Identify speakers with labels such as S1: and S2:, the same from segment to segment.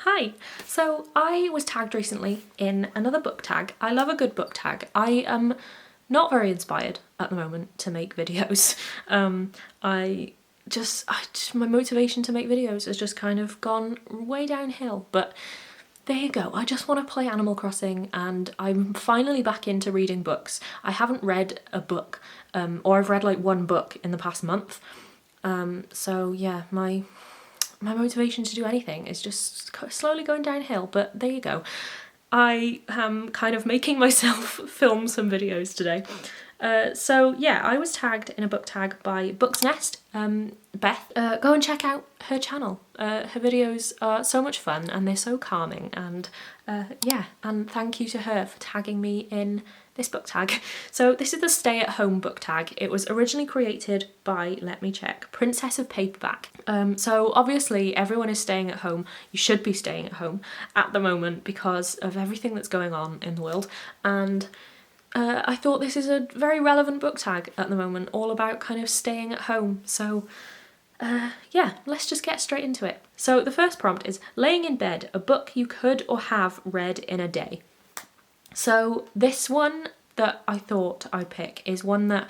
S1: Hi! So I was tagged recently in another book tag. I love a good book tag. I am not very inspired at the moment to make videos. My motivation to make videos has just kind of gone way downhill, but there you go. I just want to play Animal Crossing and I'm finally back into reading books. I haven't read a book, or I've read like one book in the past month. So yeah, my motivation to do anything is just slowly going downhill, but there you go. I am kind of making myself film some videos today. So yeah, I was tagged in a book tag by BooksNest, Beth. Go and check out her channel. Her videos are so much fun and they're so calming, and yeah, and thank you to her for tagging me in this book tag. So this is the stay at home book tag. It was originally created by, let me check, Princess of Paperback. So obviously everyone is staying at home. You should be staying at home at the moment because of everything that's going on in the world, and I thought this is a very relevant book tag at the moment, all about kind of staying at home. So yeah, let's just get straight into it. So the first prompt is laying in bed, a book you could or have read in a day. So this one that I thought I'd pick is one that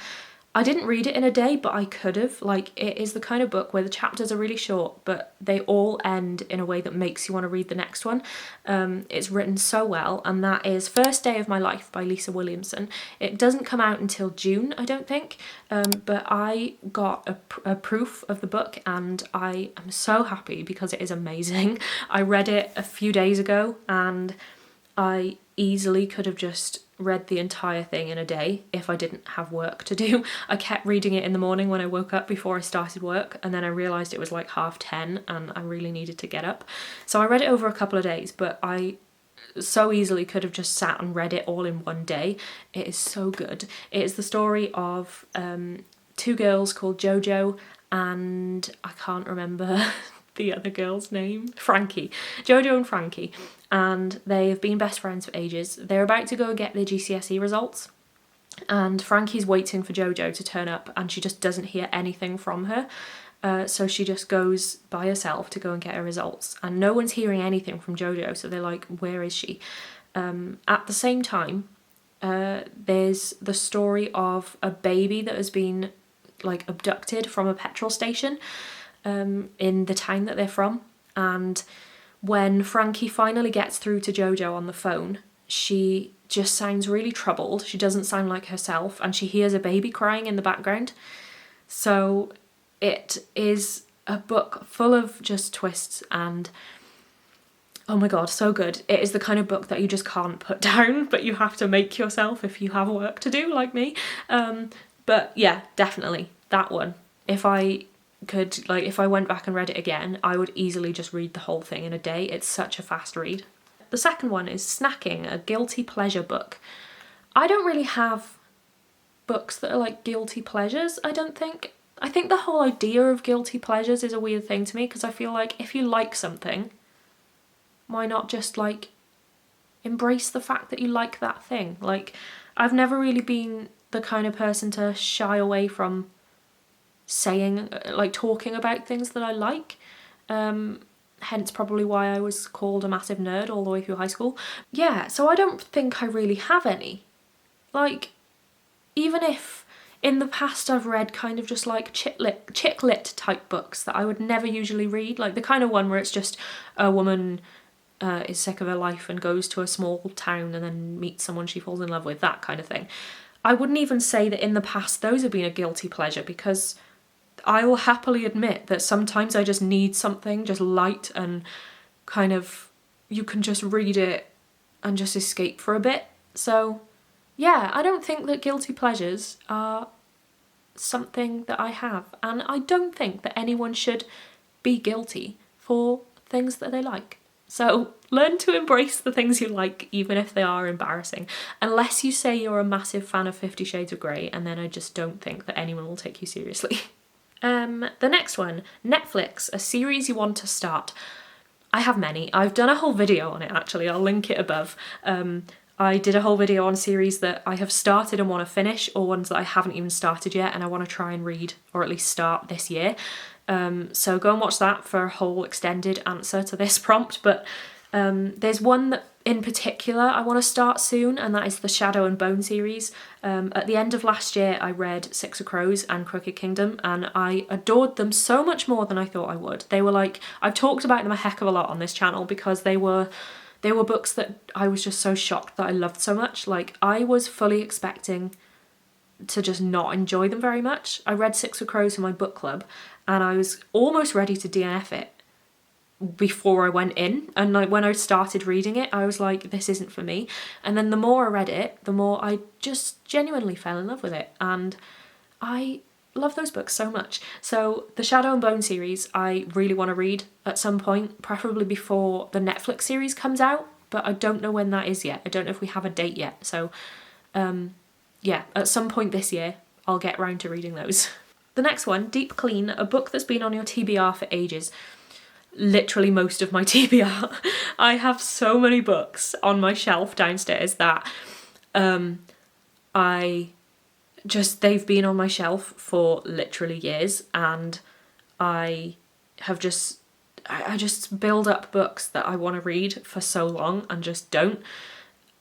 S1: I didn't read it in a day, but I could have. Like, it is the kind of book where the chapters are really short, but they all end in a way that makes you want to read the next one. It's written so well, and that is First Day of My Life by Lisa Williamson. It doesn't come out until June, I don't think, but I got a proof of the book and I am so happy because it is amazing. I read it a few days ago and I easily could have just read the entire thing in a day if I didn't have work to do. I kept reading it in the morning when I woke up before I started work, and then I realised it was like 10:30 and I really needed to get up. So I read it over a couple of days, but I so easily could have just sat and read it all in one day. It is so good. It is the story of two girls called Jojo and I can't remember the other girl's name. Frankie. Jojo and Frankie. And they have been best friends for ages. They're about to go get their GCSE results and Frankie's waiting for Jojo to turn up and she just doesn't hear anything from her. So she just goes by herself to go and get her results and no one's hearing anything from Jojo, so they're like, where is she? At the same time, there's the story of a baby that has been like abducted from a petrol station in the town that they're from, and when Frankie finally gets through to Jojo on the phone, she just sounds really troubled. She doesn't sound like herself and she hears a baby crying in the background. So it is a book full of just twists and oh my god, so good. It is the kind of book that you just can't put down, but you have to make yourself if you have work to do like me. But yeah, definitely that one. If I went back and read it again, I would easily just read the whole thing in a day. It's such a fast read. The second one is Snacking, a guilty pleasure book. I don't really have books that are like guilty pleasures, I don't think. I think the whole idea of guilty pleasures is a weird thing to me because I feel like if you like something, why not just like embrace the fact that you like that thing? Like, I've never really been the kind of person to shy away from saying, like, talking about things that I like. Hence probably why I was called a massive nerd all the way through high school. Yeah, so I don't think I really have any. Like, even if in the past I've read kind of just like chick lit type books that I would never usually read, like the kind of one where it's just a woman is sick of her life and goes to a small town and then meets someone she falls in love with, that kind of thing. I wouldn't even say that in the past those have been a guilty pleasure, because I will happily admit that sometimes I just need something just light and kind of, you can just read it and just escape for a bit. So yeah, I don't think that guilty pleasures are something that I have, and I don't think that anyone should be guilty for things that they like. So learn to embrace the things you like, even if they are embarrassing. Unless you say you're a massive fan of 50 Shades of Grey, and then I just don't think that anyone will take you seriously. The next one, Netflix, a series you want to start. I have many. I've done a whole video on it actually, I'll link it above. I did a whole video on series that I have started and want to finish, or ones that I haven't even started yet and I want to try and read, or at least start this year. So go and watch that for a whole extended answer to this prompt. But there's one that in particular I want to start soon, and that is the Shadow and Bone series. At the end of last year I read Six of Crows and Crooked Kingdom, and I adored them so much more than I thought I would. They were like, I've talked about them a heck of a lot on this channel because they were books that I was just so shocked that I loved so much. Like, I was fully expecting to just not enjoy them very much. I read Six of Crows in my book club and I was almost ready to DNF it before I went in, and like when I started reading it I was like, this isn't for me. And then the more I read it, the more I just genuinely fell in love with it, and I love those books so much. So the Shadow and Bone series I really want to read at some point, preferably before the Netflix series comes out, but I don't know when that is yet. I don't know if we have a date yet. So yeah, at some point this year I'll get round to reading those. The next one, Deep Clean, a book that's been on your TBR for ages. Literally most of my TBR. I have so many books on my shelf downstairs that they've been on my shelf for literally years, and I just build up books that I want to read for so long and just don't.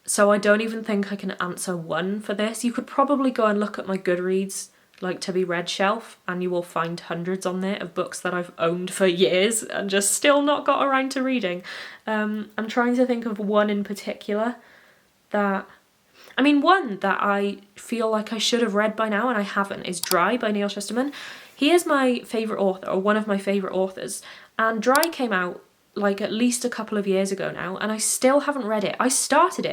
S1: So I don't even think I can answer one for this. You could probably go and look at my Goodreads like to be read shelf and you will find hundreds on there of books that I've owned for years and just still not got around to reading. I'm trying to think of one in particular that... one that I feel like I should have read by now and I haven't is Dry by Neil Shusterman. He is my favourite author, or one of my favourite authors, and Dry came out like at least a couple of years ago now and I still haven't read it. I started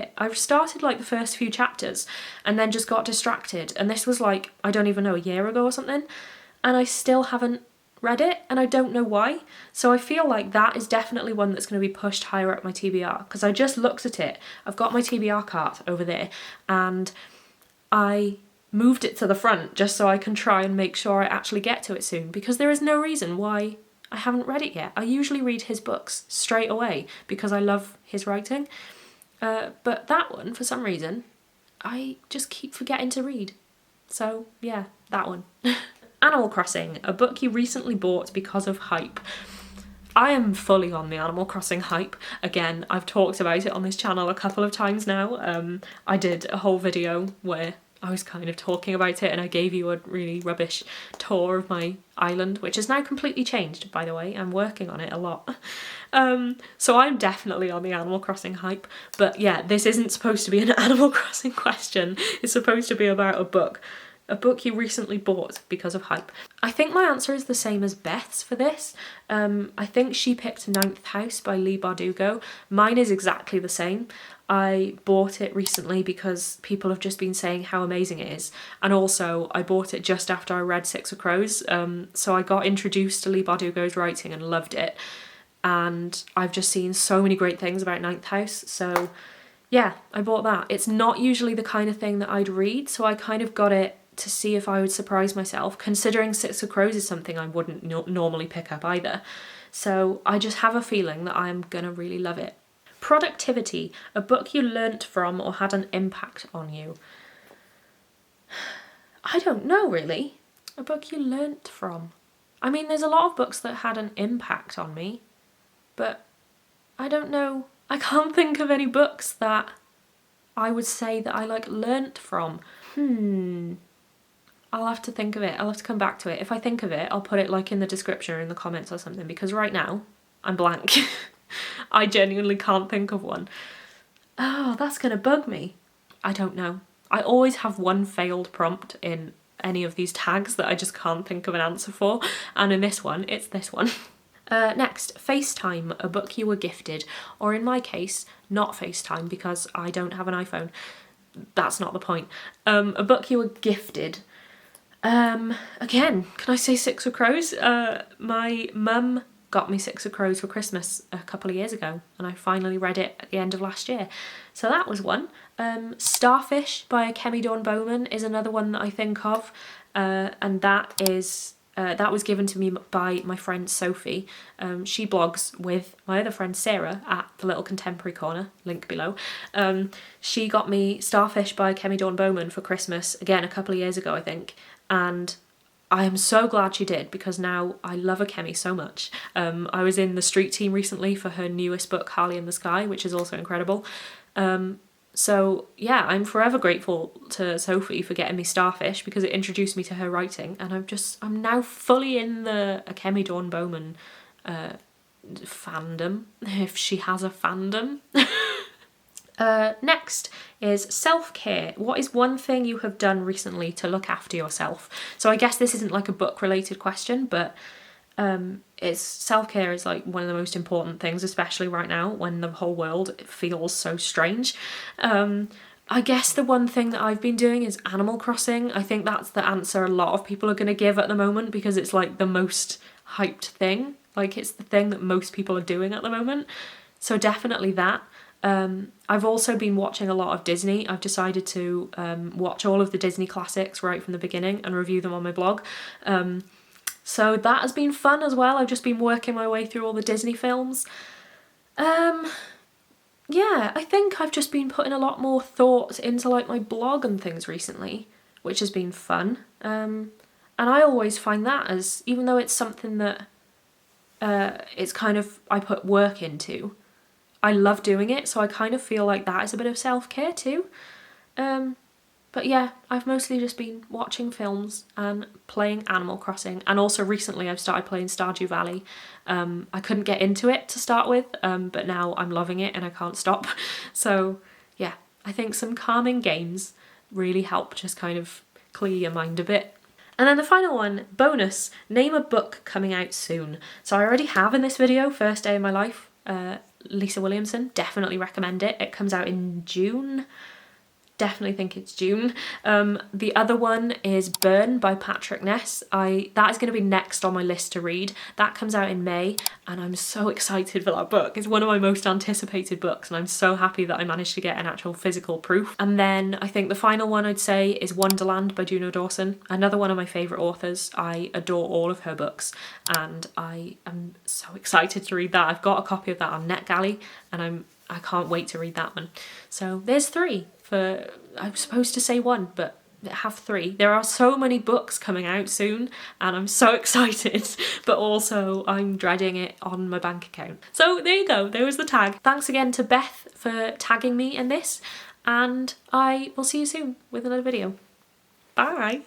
S1: like the first few chapters and then just got distracted, and this was like, I don't even know, a year ago or something, and I still haven't read it and I don't know why. So I feel like that is definitely one that's going to be pushed higher up my TBR, because I just looked at it. I've got my TBR cart over there and I moved it to the front just so I can try and make sure I actually get to it soon, because there is no reason why I haven't read it yet. I usually read his books straight away because I love his writing, but that one, for some reason, I just keep forgetting to read. So yeah, that one. Animal Crossing, a book you recently bought because of hype. I am fully on the Animal Crossing hype. Again, I've talked about it on this channel a couple of times now. I did a whole video where I was kind of talking about it and I gave you a really rubbish tour of my island, which has now completely changed, by the way. I'm working on it a lot. So I'm definitely on the Animal Crossing hype. But yeah, this isn't supposed to be an Animal Crossing question. It's supposed to be about a book you recently bought because of hype. I think my answer is the same as Beth's for this. I think she picked Ninth House by Leigh Bardugo. Mine is exactly the same. I bought it recently because people have just been saying how amazing it is, and also I bought it just after I read Six of Crows, so I got introduced to Leigh Bardugo's writing and loved it, and I've just seen so many great things about Ninth House, so yeah, I bought that. It's not usually the kind of thing that I'd read, so I kind of got it to see if I would surprise myself, considering Six of Crows is something I wouldn't normally pick up either. So I just have a feeling that I'm gonna really love it. Productivity, a book you learnt from or had an impact on you. I don't know really. A book you learnt from. I mean, there's a lot of books that had an impact on me, but I don't know. I can't think of any books that I would say that I like learnt from. I'll have to think of it. I'll have to come back to it. If I think of it, I'll put it like in the description or in the comments or something, because right now I'm blank. I genuinely can't think of one. Oh, that's gonna bug me. I don't know. I always have one failed prompt in any of these tags that I just can't think of an answer for, and in this one, it's this one. Next, FaceTime, a book you were gifted, or in my case, not FaceTime because I don't have an iPhone. That's not the point. A book you were gifted. Again, can I say Six of Crows? My mum got me Six of Crows for Christmas a couple of years ago, and I finally read it at the end of last year. So that was one. Starfish by Kemi Dawn Bowman is another one that I think of, and that is that was given to me by my friend Sophie. She blogs with my other friend Sarah at The Little Contemporary Corner, link below. She got me Starfish by Kemi Dawn Bowman for Christmas, again a couple of years ago I think, and I am so glad she did, because now I love a Kemi so much. I was in the street team recently for her newest book, Harley in the Sky, which is also incredible. So yeah, I'm forever grateful to Sophie for getting me Starfish, because it introduced me to her writing, and I'm now fully in the Kemi Dawn Bowman fandom, if she has a fandom. Next is self-care. What is one thing you have done recently to look after yourself? So I guess this isn't like a book related question, but it's self-care is like one of the most important things, especially right now when the whole world feels so strange. I guess the one thing that I've been doing is Animal Crossing. I think that's the answer a lot of people are going to give at the moment, because it's like the most hyped thing. Like it's the thing that most people are doing at the moment. So definitely that. I've also been watching a lot of Disney. I've decided to watch all of the Disney classics right from the beginning and review them on my blog. So that has been fun as well. I've just been working my way through all the Disney films. Yeah, I think I've just been putting a lot more thought into like my blog and things recently, which has been fun. And I always find that, as even though it's something that it's kind of I put work into, I love doing it, so I kind of feel like that is a bit of self-care too. But yeah, I've mostly just been watching films and playing Animal Crossing, and also recently I've started playing Stardew Valley. I couldn't get into it to start with, but now I'm loving it and I can't stop. So yeah, I think some calming games really help just kind of clear your mind a bit. And then the final one, bonus, name a book coming out soon. So I already have in this video, First Day of My Life, Lisa Williamson, definitely recommend it. It comes out in June. Definitely think it's June. The other one is Burn by Patrick Ness. That is going to be next on my list to read. That comes out in May, and I'm so excited for that book. It's one of my most anticipated books, and I'm so happy that I managed to get an actual physical proof. And then I think the final one I'd say is Wonderland by Juno Dawson, another one of my favourite authors. I adore all of her books, and I am so excited to read that. I've got a copy of that on NetGalley, and I can't wait to read that one. So there's three. I'm supposed to say one, but I have three. There are so many books coming out soon, and I'm so excited, but also I'm dreading it on my bank account. So there you go, there was the tag. Thanks again to Beth for tagging me in this, and I will see you soon with another video. Bye!